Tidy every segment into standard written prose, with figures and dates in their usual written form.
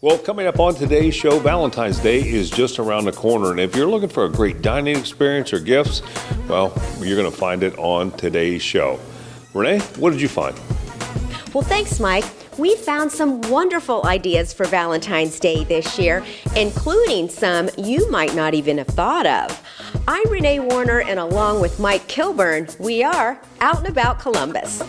Well, coming up on today's show, Valentine's Day is just around the corner. And if you're looking for a great dining experience or gifts, well, you're going to find it on today's show. Renee, what did you find? Well, thanks, Mike. We found some wonderful ideas for Valentine's Day this year, including some you might not even have thought of. I'm Renee Warner, and along with Mike Kilburn, we are Out and About Columbus.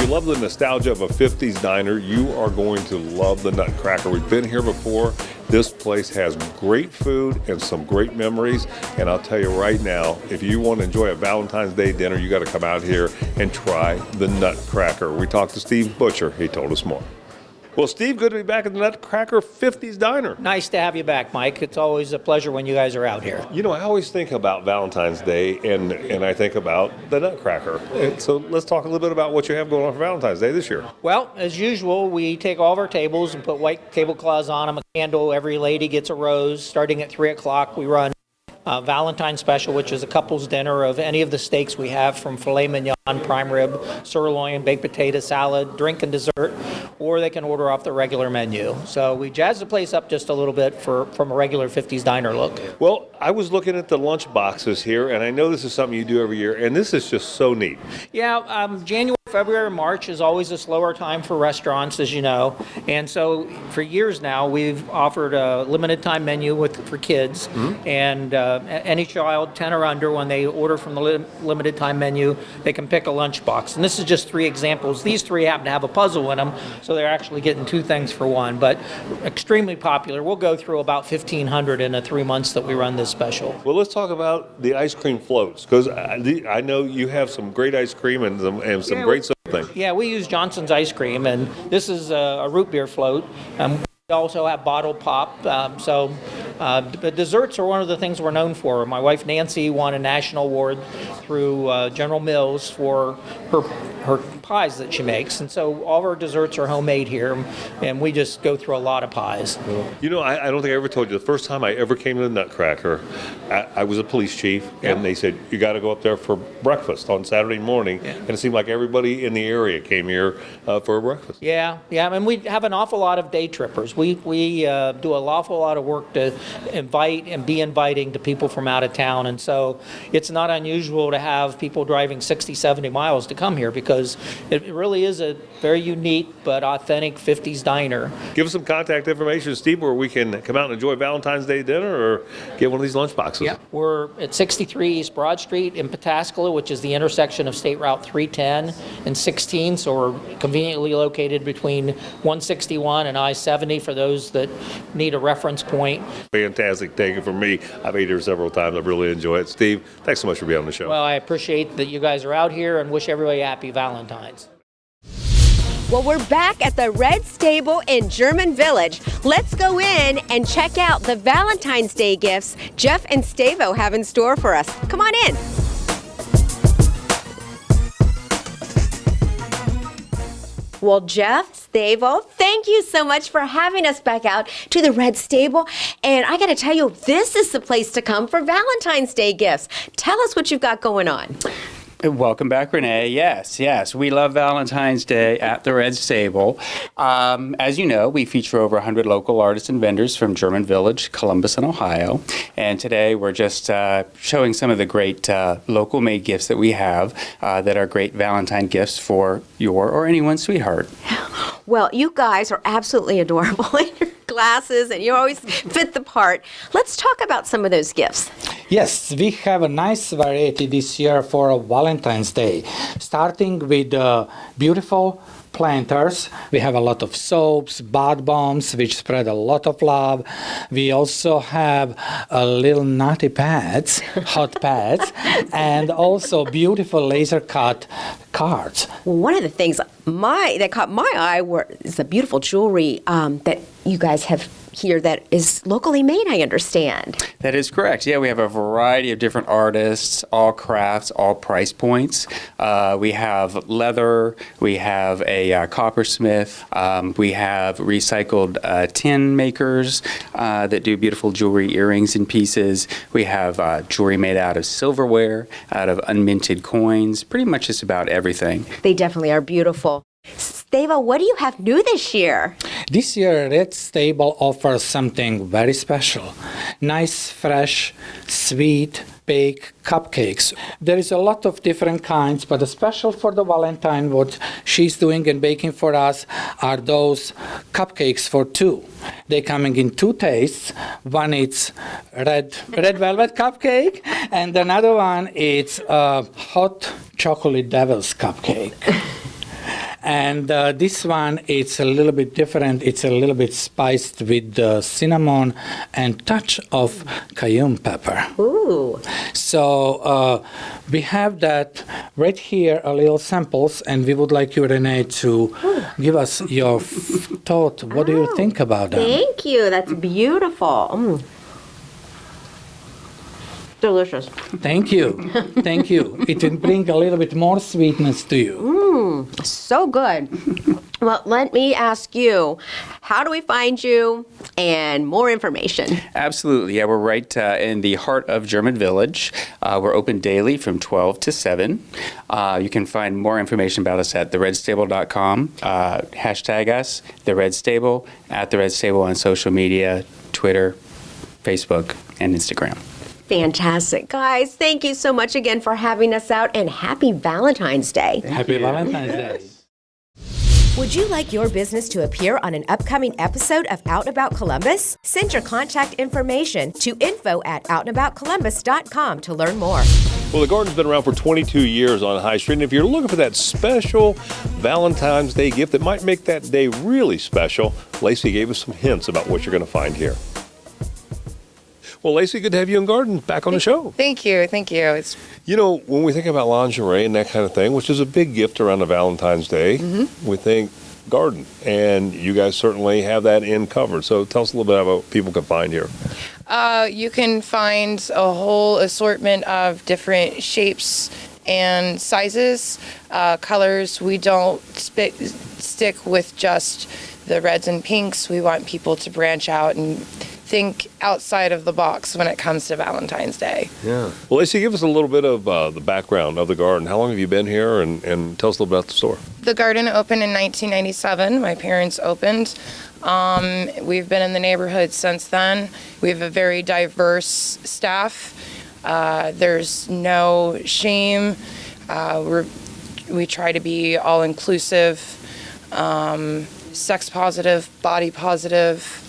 Love the nostalgia of a 50s diner, you are going to love the Nutcracker. We've been here before. This place has great food and some great memories. And I'll tell you right now, if you want to enjoy a Valentine's Day dinner, you got to come out here and try the Nutcracker. We talked to Steve Butcher. He told us more. Well, Steve, good to be back at the Nutcracker 50s Diner. Nice to have you back, Mike. It's always a pleasure when you guys are out here. You know, I always think about Valentine's Day, and I think about the Nutcracker. And so let's talk a little bit about what you have going on for Valentine's Day this year. Well, as usual, we take all of our tables and put white tablecloths on them, a candle. Every lady gets a rose. Starting at 3 o'clock, we run Valentine Special, which is a couple's dinner of any of the steaks we have, from filet mignon, prime rib, sirloin, baked potato salad, drink and dessert, or they can order off the regular menu. So we jazz the place up just a little bit from a regular 50s diner look. Well, I was looking at the lunch boxes here, and I know this is something you do every year, and this is just so neat. Yeah, January, February, March is always a slower time for restaurants, as you know. And so for years now, we've offered a limited time menu for kids. Mm-hmm. And any child 10 or under, when they order from the limited time menu, they can pick a lunchbox. And this is just 3 examples. These 3 happen to have a puzzle in them, so they're actually getting 2 things for one. But extremely popular. We'll go through about 1,500 in the 3 months that we run this special. Well, let's talk about the ice cream floats, because I know you have some great ice cream and some great things. Yeah, we use Johnson's ice cream, and this is a root beer float. We also have bottled pop. The desserts are one of the things we're known for. My wife Nancy won a national award through General Mills for her pies that she makes, and so all of our desserts are homemade here, and we just go through a lot of pies. You know, I don't think I ever told you, the first time I ever came to the Nutcracker, I was a police chief, and they said, you got to go up there for breakfast on Saturday morning, and it seemed like everybody in the area came here for a breakfast. Yeah, and we have an awful lot of day trippers. We do an awful lot of work to invite and be inviting to people from out of town, and so it's not unusual to have people driving 60, 70 miles to come here, because it really is a very unique but authentic 50s diner. Give us some contact information, Steve, where we can come out and enjoy Valentine's Day dinner or get one of these lunch boxes. Yeah, we're at 63 East Broad Street in Pataskala, which is the intersection of State Route 310 and 16, so we're conveniently located between 161 and I-70 for those that need a reference point. Fantastic. Thank you from me. I've ate here several times. I really enjoy it. Steve, thanks so much for being on the show. Well, I appreciate that you guys are out here, and wish everybody a happy Valentine's. Well, we're back at the Red Stable in German Village. Let's go in and check out the Valentine's Day gifts Jeff and Stavo have in store for us. Come on in. Well, Jeff, Stavo, thank you so much for having us back out to the Red Stable. And I got to tell you, this is the place to come for Valentine's Day gifts. Tell us what you've got going on. Welcome back, Renee. Yes. We love Valentine's Day at the Red Stable. As you know, we feature over 100 local artists and vendors from German Village, Columbus, and Ohio. And today we're just showing some of the great local-made gifts that we have that are great Valentine gifts for your or anyone's sweetheart. Well, you guys are absolutely adorable in your glasses, and you always fit the part. Let's talk about some of those gifts. Yes, we have a nice variety this year for Valentine's Day. Starting with beautiful planters. We have a lot of soaps, bath bombs, which spread a lot of love. We also have little naughty pads, hot pads, and also beautiful laser cut cards. One of the things that caught my eye is the beautiful jewelry that you guys have here that is locally made, I understand. That is correct. Yeah, we have a variety of different artists, all crafts, all price points. We have leather, we have a coppersmith, we have recycled tin makers that do beautiful jewelry, earrings and pieces. We have jewelry made out of silverware, out of unminted coins, pretty much just about everything. They definitely are beautiful. Steva, what do you have new this year? This year, Red Stable offers something very special. Nice, fresh, sweet, baked cupcakes. There is a lot of different kinds, but the special for the Valentine, what she's doing and baking for us, are those cupcakes for two. They're coming in two tastes. One is red velvet cupcake, and another one is hot chocolate devil's cupcake. And this one, it's a little bit different. It's a little bit spiced with cinnamon and touch of cayenne pepper. Ooh. So we have that right here, a little samples, and we would like you, Renee, to give us your thought. What do you think about them? Thank you. That's beautiful. Delicious. Thank you. Thank you. It will bring a little bit more sweetness to you. So good. Well, let me ask you, how do we find you and more information? Absolutely. Yeah, we're right in the heart of German Village. We're open daily from 12 to 7. You can find more information about us at theredstable.com. Hashtag us, The Red Stable, at The Red Stable on social media, Twitter, Facebook, and Instagram. Fantastic. Guys, thank you so much again for having us out, and happy Valentine's Day. Happy Valentine's Day. Would you like your business to appear on an upcoming episode of Out and About Columbus? Send your contact information to info@outandaboutcolumbus.com to learn more. Well, the garden's been around for 22 years on High Street, and if you're looking for that special Valentine's Day gift that might make that day really special, Lacey gave us some hints about what you're going to find here. Well, Lacey, good to have you in garden back on the show. Thank you. It's You know, when we think about lingerie and that kind of thing, which is a big gift around the Valentine's Day, we think garden. And you guys certainly have that in covered. So tell us a little bit about what people can find here. you can find a whole assortment of different shapes and sizes, colors. We don't stick with just the reds and pinks. We want people to branch out and think outside of the box when it comes to Valentine's Day. Yeah. Well, Lacey, give us a little bit of the background of the garden. How long have you been here, and tell us a little bit about the store? The garden opened in 1997. My parents opened. We've been in the neighborhood since then. We have a very diverse staff. There's no shame. We try to be all inclusive, sex positive, body positive,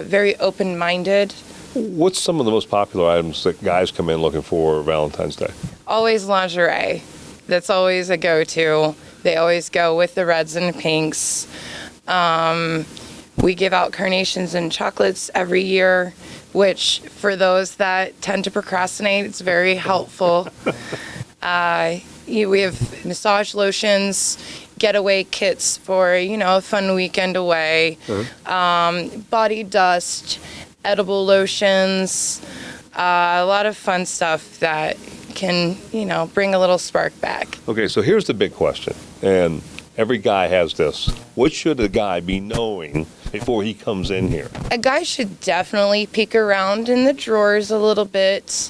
very open-minded. What's some of the most popular items that guys come in looking for Valentine's Day? Always lingerie. That's always a go-to. They always go with the reds and pinks. We give out carnations and chocolates every year, which for those that tend to procrastinate, it's very helpful. We have massage lotions, getaway kits for, a fun weekend away, body dust, edible lotions, a lot of fun stuff that can, bring a little spark back. Okay, so here's the big question, and every guy has this. What should a guy be knowing before he comes in here? A guy should definitely peek around in the drawers a little bit.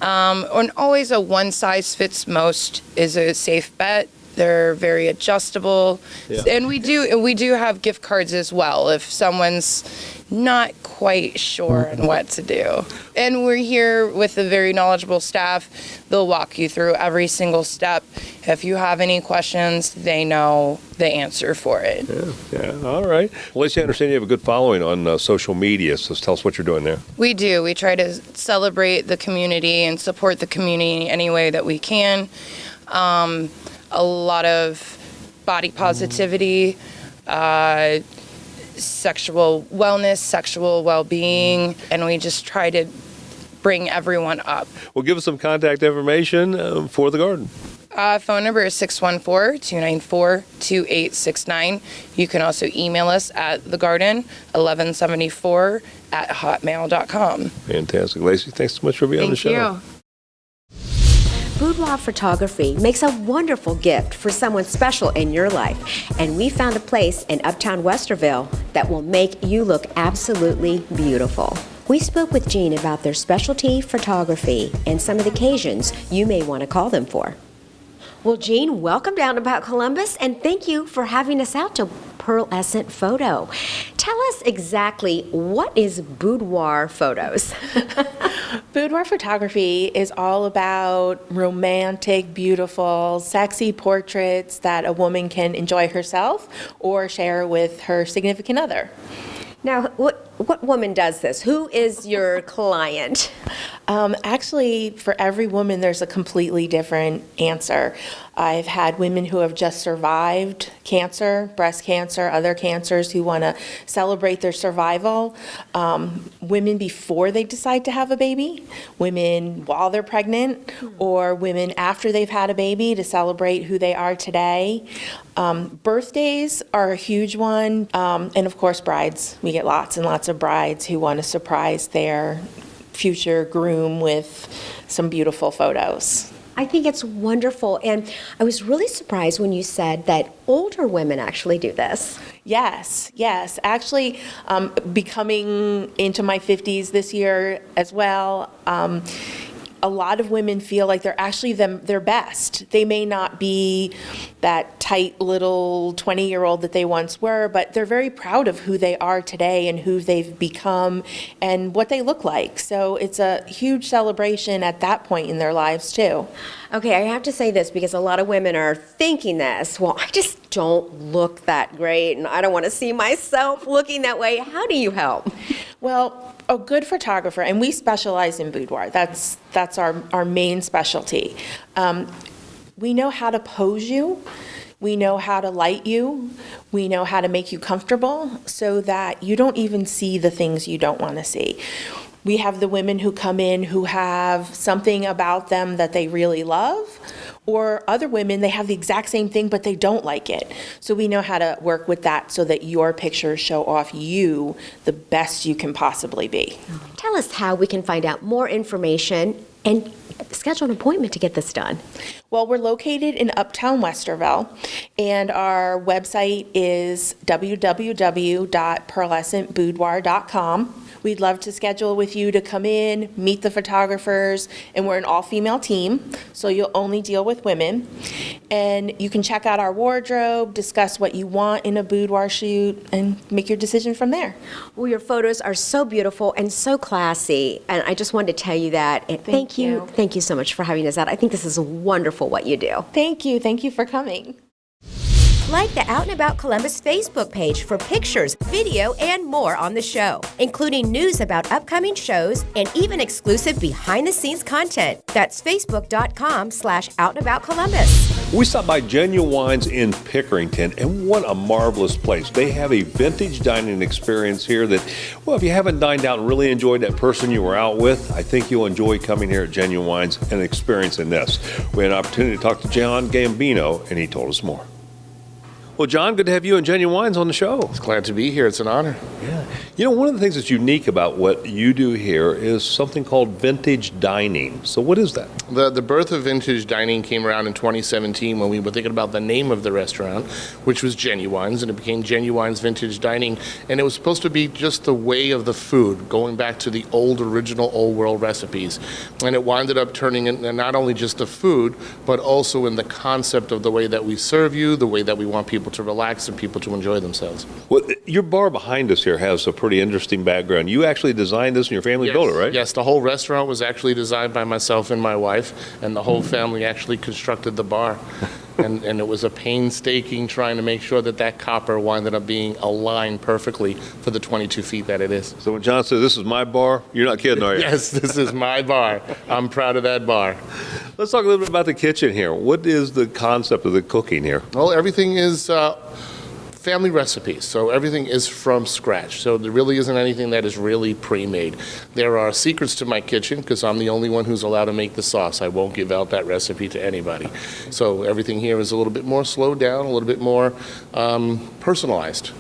And always a one size fits most is a safe bet. They're very adjustable. Yeah. And we do have gift cards as well. If someone's not quite sure on what to do. And we're here with a very knowledgeable staff. They'll walk you through every single step. If you have any questions, they know the answer for it. Yeah, all right. Well, Lacey, I understand you have a good following on social media, so tell us what you're doing there. We do. We try to celebrate the community and support the community in any way that we can. A lot of body positivity, sexual wellness, sexual well-being, and we just try to bring everyone up. Well, give us some contact information for the garden. Phone number is 614-294-2869. You can also email us at thegarden1174@hotmail.com. Fantastic. Lacey, thanks so much for being on the show. Thank you. Boudoir photography makes a wonderful gift for someone special in your life, and we found a place in Uptown Westerville that will make you look absolutely beautiful. We spoke with Jean about their specialty photography and some of the occasions you may want to call them for. Well, Jean, welcome down about Columbus, and thank you for having us out to Pearlescent Photo. Tell us exactly what is boudoir photos? Boudoir photography is all about romantic, beautiful, sexy portraits that a woman can enjoy herself or share with her significant other. Now, what woman does this? Who is your client? Actually, for every woman, there's a completely different answer. I've had women who have just survived cancer, breast cancer, other cancers who want to celebrate their survival. Women before they decide to have a baby, women while they're pregnant, or women after they've had a baby to celebrate who they are today. Birthdays are a huge one. And of course, brides. We get lots and lots of brides who want to surprise their future groom with some beautiful photos. I think it's wonderful, and I was really surprised when you said that older women actually do this. Yes. Actually, becoming into my 50s this year as well, a lot of women feel like they're actually their best. They may not be that tight little 20-year-old that they once were, but they're very proud of who they are today and who they've become and what they look like. So it's a huge celebration at that point in their lives too. Okay, I have to say this because a lot of women are thinking this. Well, I just don't look that great, and I don't want to see myself looking that way. How do you help? Well, a good photographer, and we specialize in boudoir. That's our main specialty. We know how to pose you. We know how to light you. We know how to make you comfortable so that you don't even see the things you don't want to see. We have the women who come in who have something about them that they really love, or other women, they have the exact same thing, but they don't like it. So we know how to work with that so that your pictures show off you the best you can possibly be. Tell us how we can find out more information and schedule an appointment to get this done. Well, we're located in Uptown Westerville, and our website is www.pearlescentboudoir.com. We'd love to schedule with you to come in, meet the photographers, and we're an all-female team, so you'll only deal with women. And you can check out our wardrobe, discuss what you want in a boudoir shoot, and make your decision from there. Well, your photos are so beautiful and so classy, and I just wanted to tell you that. And thank you so much for having us out. I think this is wonderful what you do. Thank you for coming. Like the Out and About Columbus Facebook page for pictures, video, and more on the show, including news about upcoming shows and even exclusive behind-the-scenes content. That's facebook.com/OutandAboutColumbus. We stopped by Genuine's in Pickerington, and what a marvelous place. They have a vintage dining experience here that, well, if you haven't dined out and really enjoyed that person you were out with, I think you'll enjoy coming here at Genuine's and experiencing this. We had an opportunity to talk to John Gambino, and he told us more. Well, John, good to have you and Genuine's on the show. Glad to be here. It's an honor. Yeah. You know, one of the things that's unique about what you do here is something called vintage dining. So what is that? The birth of vintage dining came around in 2017 when we were thinking about the name of the restaurant, which was Genuine's, and it became Genuine's Vintage Dining. And it was supposed to be just the way of the food, going back to the old, original, old world recipes. And it winded up turning into not only just the food, but also in the concept of the way that we serve you, the way that we want people people to relax and people to enjoy themselves. Well, your bar behind us here has a pretty interesting background. You actually designed this and your family built it, right? Yes, the whole restaurant was actually designed by myself and my wife, and the whole family actually constructed the bar. And it was a painstaking trying to make sure that that copper winded up being aligned perfectly for the 22 feet that it is. So when John says, this is my bar, you're not kidding, are you? Yes, this is my bar. I'm proud of that bar. Let's talk a little bit about the kitchen here. What is the concept of the cooking here? Well, everything is family recipes, so everything is from scratch. So there really isn't anything that is really pre-made. There are secrets to my kitchen because I'm the only one who's allowed to make the sauce. I won't give out that recipe to anybody. So everything here is a little bit more slowed down, a little bit more personalized.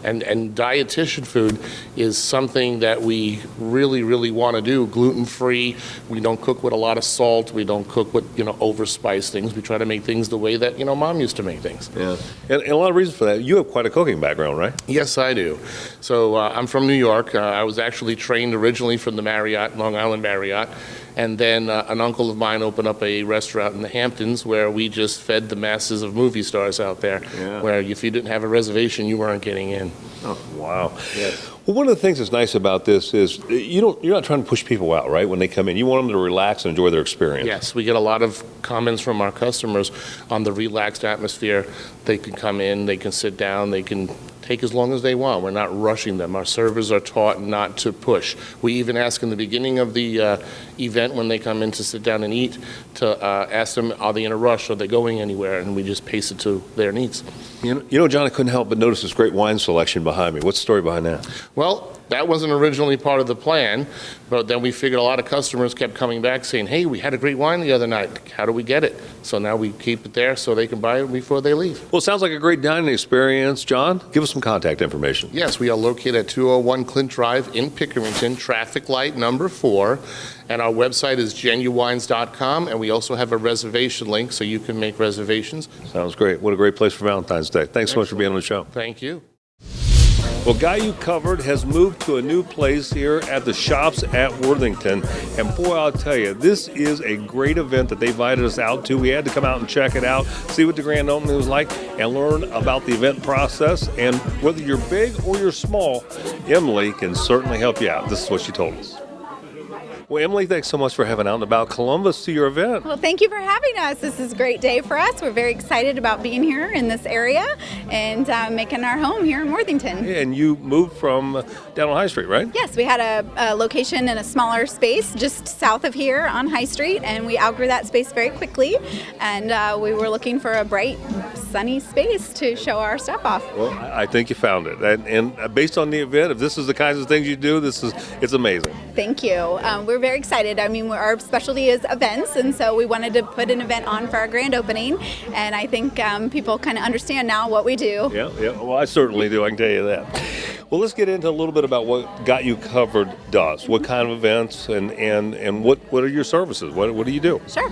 And dietitian food is something that we really, really want to do. Gluten-free. We don't cook with a lot of salt. We don't cook with, overspiced things. We try to make things the way that, Mom used to make things. Yeah. And a lot of reasons for that. You have quite a cooking background, right? Yes, I do. So I'm from New York. I was actually trained originally from the Marriott, Long Island Marriott. And then an uncle of mine opened up a restaurant in the Hamptons where we just fed the masses of movie stars out there, where if you didn't have a reservation, you weren't getting in. Oh, wow. Yes. Well, one of the things that's nice about this is you're not trying to push people out, right, when they come in. You want them to relax and enjoy their experience. Yes, we get a lot of comments from our customers on the relaxed atmosphere. They can come in, they can sit down, they can take as long as they want. We're not rushing them. Our servers are taught not to push. We even ask in the beginning of the event when they come in to sit down and eat to ask them, are they in a rush? Are they going anywhere? And we just pace it to their needs. John, I couldn't help but notice this great wine selection behind me. What's the story behind that? Well, that wasn't originally part of the plan, but then we figured a lot of customers kept coming back saying, hey, we had a great wine the other night. How do we get it? So now we keep it there so they can buy it before they leave. Well, it sounds like a great dining experience. John, give us some contact information. Yes, we are located at 201 Clint Drive in Pickerington, traffic light number 4. And our website is genuwines.com, and we also have a reservation link so you can make reservations. Sounds great. What a great place for Valentine's Day. Thanks so much for being on the show. Thank you. Well, Guy You Covered has moved to a new place here at the Shops at Worthington. And boy, I'll tell you, this is a great event that they invited us out to. We had to come out and check it out, see what the grand opening was like, and learn about the event process. And whether you're big or you're small, Emily can certainly help you out. This is what she told us. Well, Emily, thanks so much for having Out and About Columbus to your event. Well, thank you for having us. This is a great day for us. We're very excited about being here in this area and making our home here in Worthington. Yeah, and you moved from down on High Street, right? Yes, we had a location in a smaller space just south of here on High Street, and we outgrew that space very quickly. And we were looking for a bright, sunny space to show our stuff off. Well, I think you found it. And based on the event, if this is the kinds of things you do, it's amazing. Thank you. We're very excited. I mean, our specialty is events, and so we wanted to put an event on for our grand opening, and I think people kind of understand now what we do. Yeah. Well, I certainly do. I can tell you that. Well, let's get into a little bit about what Got You Covered does. What kind of events and what are your services? What do you do? Sure.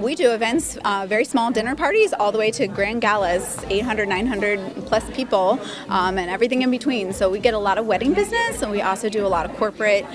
We do events, very small dinner parties, all the way to grand galas, 800, 900 plus people, and everything in between. So we get a lot of wedding business, and we also do a lot of corporate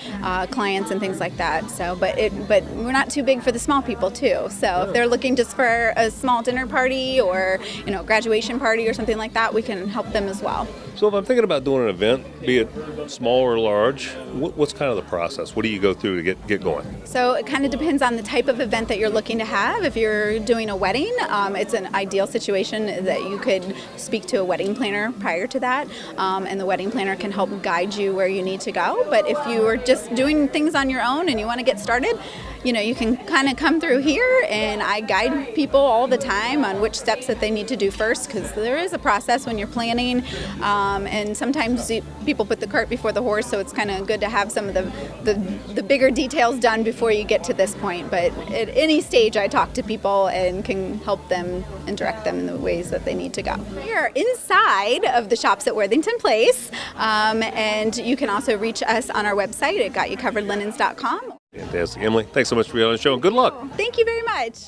clients and things like that. So, but we're not too big for the small people too. So if they're looking just for a small dinner party or graduation party or something like that, we can help them as well. So if I'm thinking about doing an event, be it small or large, what's kind of the process? What do you go through to get going? So it kind of depends on the type of event that you're looking to have. If you're doing a wedding, it's an ideal situation that you could speak to a wedding planner prior to that, and the wedding planner can help guide you where you need to go. But if you are just doing things on your own and you want to get started, you can kind of come through here, and I guide people all the time on which steps that they need to do first, because there is a process when you're planning, and sometimes people put the cart before the horse, so it's kind of good to have some of the bigger details done before you get to this point. But at any stage, I talk to people and can help them and direct them in the ways that they need to go. We are inside of the Shops at Worthington Place, and you can also reach us on our website at gotyoucoveredlinens.com. Fantastic. Emily, thanks so much for being on the show, and good luck. Thank you very much.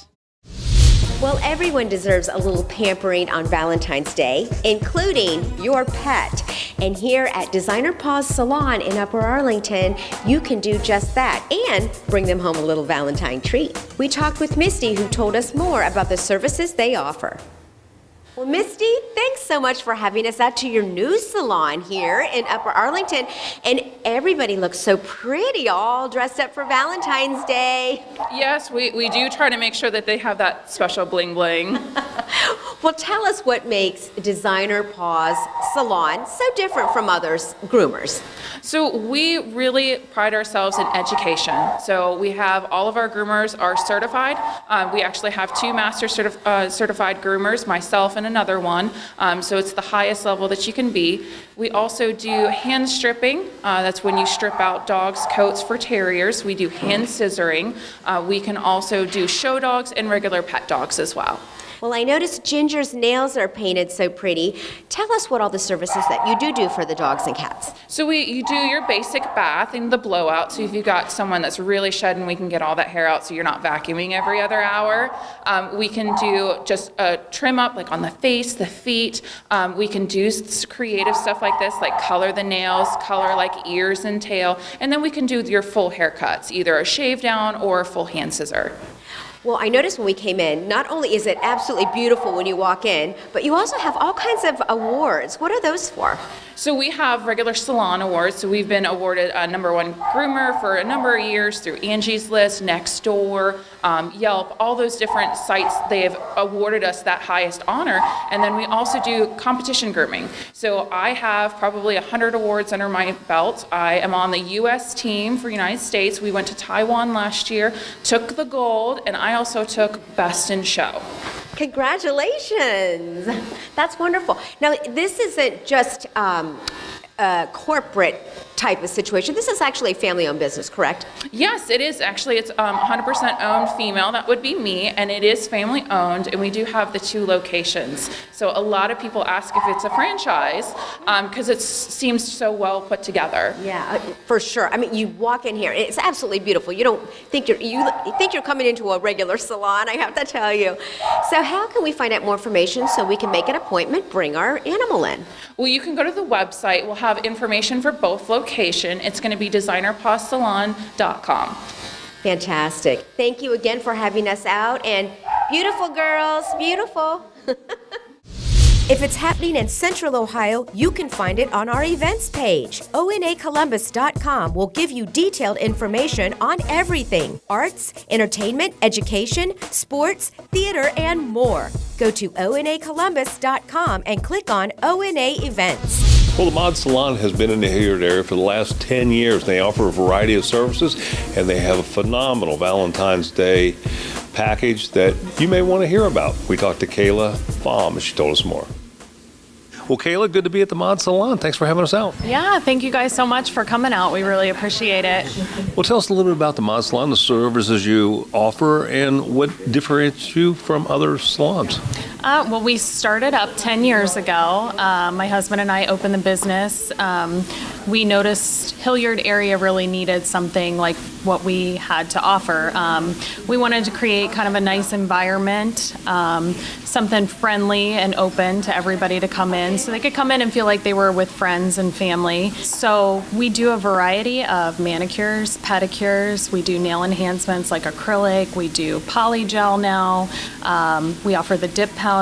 Well, everyone deserves a little pampering on Valentine's Day, including your pet. And here at Designer Paws Salon in Upper Arlington, you can do just that and bring them home a little Valentine treat. We talked with Misty, who told us more about the services they offer. Well, Misty, thanks so much for having us out to your new salon here in Upper Arlington. And everybody looks so pretty, all dressed up for Valentine's Day. Yes, we do try to make sure that they have that special bling bling. Well, tell us what makes Designer Paws Salon so different from others groomers. So we really pride ourselves in education. So we have all of our groomers are certified. We actually have 2 master certified groomers, myself and another one. So it's the highest level that you can be. We also do hand stripping. That's when you strip out dogs' coats for terriers. We do hand scissoring. We can also do show dogs and regular pet dogs as well. Well, I noticed Ginger's nails are painted so pretty. Tell us what all the services that you do for the dogs and cats. So you do your basic bath and the blowout. So if you've got someone that's really shedding, we can get all that hair out so you're not vacuuming every other hour. We can do just a trim up like on the face, the feet. We can do creative stuff like this, like color the nails, color like ears and tail. And then we can do your full haircuts, either a shave down or a full hand scissor. Well, I noticed when we came in, not only is it absolutely beautiful when you walk in, but you also have all kinds of awards. What are those for? So we have regular Salon awards. So we've been awarded a #1 groomer for a number of years through Angie's List, Nextdoor, Yelp, all those different sites. They've awarded us that highest honor. And then we also do competition grooming. So I have probably 100 awards under my belt. I am on the U.S. team for United States. We went to Taiwan last year, took the gold, and I also took Best in Show. Congratulations. That's wonderful. Now, this isn't just a corporate type of situation. This is actually a family-owned business, correct? Yes, it is. Actually, it's 100% owned female. That would be me, and it is family-owned, and we do have the 2 locations. So a lot of people ask if it's a franchise because it seems so well put together. Yeah, for sure. I mean, you walk in here, it's absolutely beautiful. You don't think you think you're coming into a regular salon, I have to tell you. So how can we find out more information so we can make an appointment, bring our animal in? Well, you can go to the website. We'll have information for both locations. It's going to be designerpawsalon.com. Fantastic. Thank you again for having us out, and beautiful girls, beautiful. If it's happening in Central Ohio, you can find it on our events page. ONAColumbus.com will give you detailed information on everything: arts, entertainment, education, sports, theater, and more. Go to ONAColumbus.com and click on ONA Events. Well, the Mod Salon has been in the Hilliard area for the last 10 years. They offer a variety of services, and they have a phenomenal Valentine's Day package that you may want to hear about. We talked to Kayla Baum, and she told us more. Well, Kayla, good to be at the Mod Salon. Thanks for having us out. Yeah, thank you guys so much for coming out. We really appreciate it. Well, tell us a little bit about the Mod Salon, the services you offer, and what differentiates you from other salons. Well, we started up 10 years ago. My husband and I opened the business. We noticed Hilliard area really needed something like what we had to offer. We wanted to create kind of a nice environment, something friendly and open to everybody to come in, so they could come in and feel like they were with friends and family. So we do a variety of manicures, pedicures. We do nail enhancements like acrylic. We do polygel now. We offer the dip powder.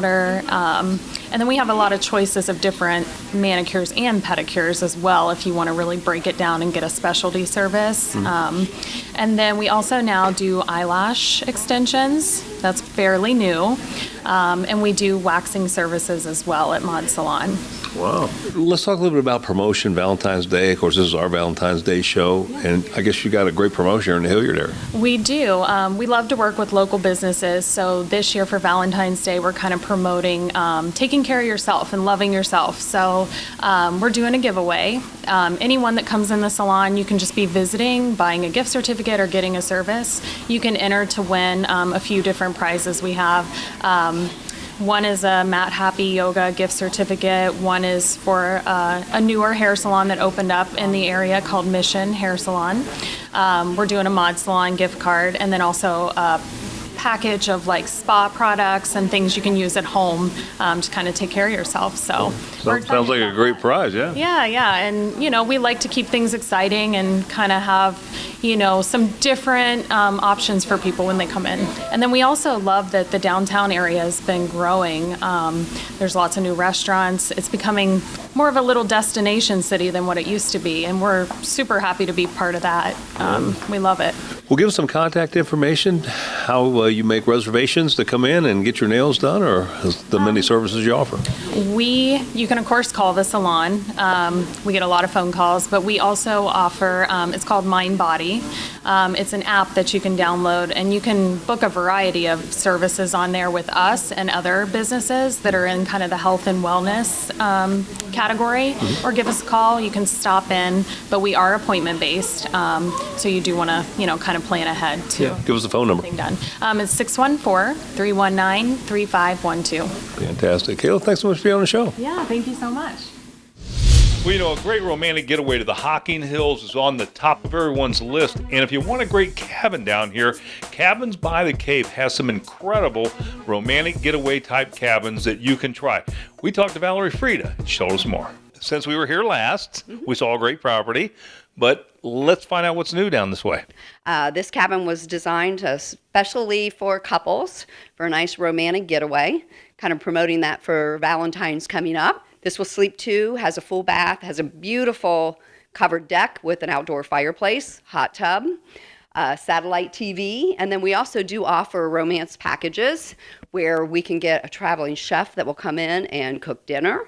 And then we have a lot of choices of different manicures and pedicures as well if you want to really break it down and get a specialty service. And then we also now do eyelash extensions. That's fairly new. And we do waxing services as well at Mod Salon. Wow. Let's talk a little bit about promotion, Valentine's Day. Of course, this is our Valentine's Day show, and I guess you got a great promotion here in the Hilliard area. We do. We love to work with local businesses, so this year for Valentine's Day, we're kind of promoting taking care of yourself and loving yourself. So we're doing a giveaway. Anyone that comes in the salon, you can just be visiting, buying a gift certificate, or getting a service. You can enter to win a few different prizes we have. One is a Matt Happy Yoga gift certificate. One is for a newer hair salon that opened up in the area called Mission Hair Salon. We're doing a Mod Salon gift card, and then also a package of like spa products and things you can use at home to kind of take care of yourself. So Sounds like a great prize, yeah. yeah. And, we like to keep things exciting and kind of have, some different options for people when they come in. And then we also love that the downtown area has been growing. There's lots of new restaurants. It's becoming more of a little destination city than what it used to be. And we're super happy to be part of that. We love it. Well, give us some contact information, how you make reservations to come in and get your nails done, or the many services you offer. You can, of course, call the Salon. We get a lot of phone calls, but we also offer, it's called Mind Body. It's an app that you can download, and you can book a variety of services on there with us and other businesses that are in kind of the health and wellness category, or give us a call. You can stop in, but we are appointment-based, so you do want to, kind of plan ahead to Give us the phone number. done. It's 614-319-3512. Fantastic. Kayla, thanks so much for being on the show. Yeah, thank you so much. Well, a great romantic getaway to the Hocking Hills is on the top of everyone's list. And if you want a great cabin down here, Cabins by the Cave has some incredible romantic getaway type cabins that you can try. We talked to Valerie Frieda. She told us more. Since we were here last, we saw a great property, but let's find out what's new down this way. This cabin was designed especially for couples for a nice romantic getaway, kind of promoting that for Valentine's coming up. This will sleep 2, has a full bath, has a beautiful covered deck with an outdoor fireplace, hot tub, satellite TV, and then we also do offer romance packages where we can get a traveling chef that will come in and cook dinner.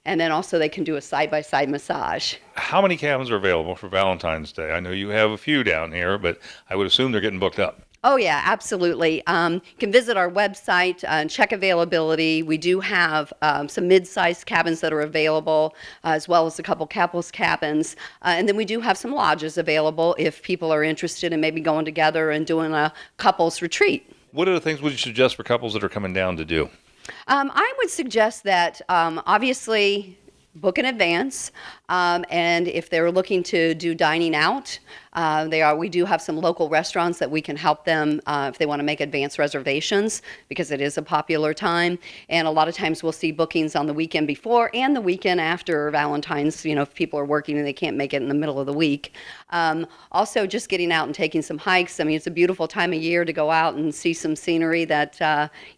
And then also they can do a side-by-side massage. How many cabins are available for Valentine's Day? I know you have a few down here, but I would assume they're getting booked up. Oh, yeah, absolutely. You can visit our website and check availability. We do have some mid-sized cabins that are available, as well as a couple couples cabins. And then we do have some lodges available if people are interested in maybe going together and doing a couples retreat. What other things would you suggest for couples that are coming down to do? I would suggest that obviously book in advance, and if they're looking to do dining out, we do have some local restaurants that we can help them if they want to make advance reservations, because it is a popular time. And a lot of times we'll see bookings on the weekend before and the weekend after Valentine's, if people are working and they can't make it in the middle of the week. Also, just getting out and taking some hikes. I mean, it's a beautiful time of year to go out and see some scenery that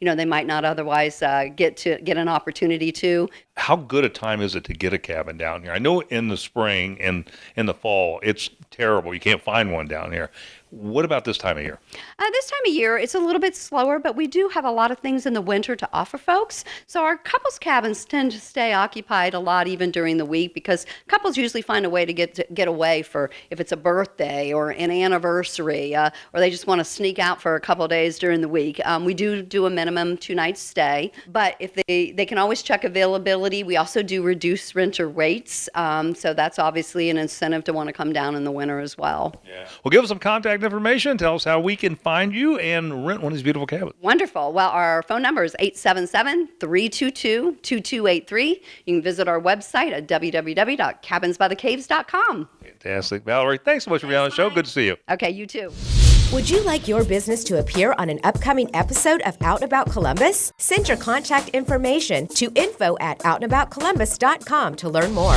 they might not otherwise get an opportunity to. How good a time is it to get a cabin down here? I know in the spring and in the fall, it's terrible. You can't find one down here. What about this time of year? This time of year, it's a little bit slower, but we do have a lot of things in the winter to offer folks. So our couples cabins tend to stay occupied a lot even during the week, because couples usually find a way to get away for if it's a birthday or an anniversary, or they just want to sneak out for a couple of days during the week. We do a minimum 2-night stay, but if they can always check availability. We also do reduce renter rates, so that's obviously an incentive to want to come down in the winter as well. Yeah. Well, give us some contact information. Tell us how we can find you and rent one of these beautiful cabins. Wonderful. Well, our phone number is 877-322-2283. You can visit our website at www.cabinsbythecaves.com. Fantastic. Valerie, thanks so much for being on the show. Good to see you. Okay, you too. Would you like your business to appear on an upcoming episode of Out and About Columbus? Send your contact information to info@outandaboutcolumbus.com to learn more.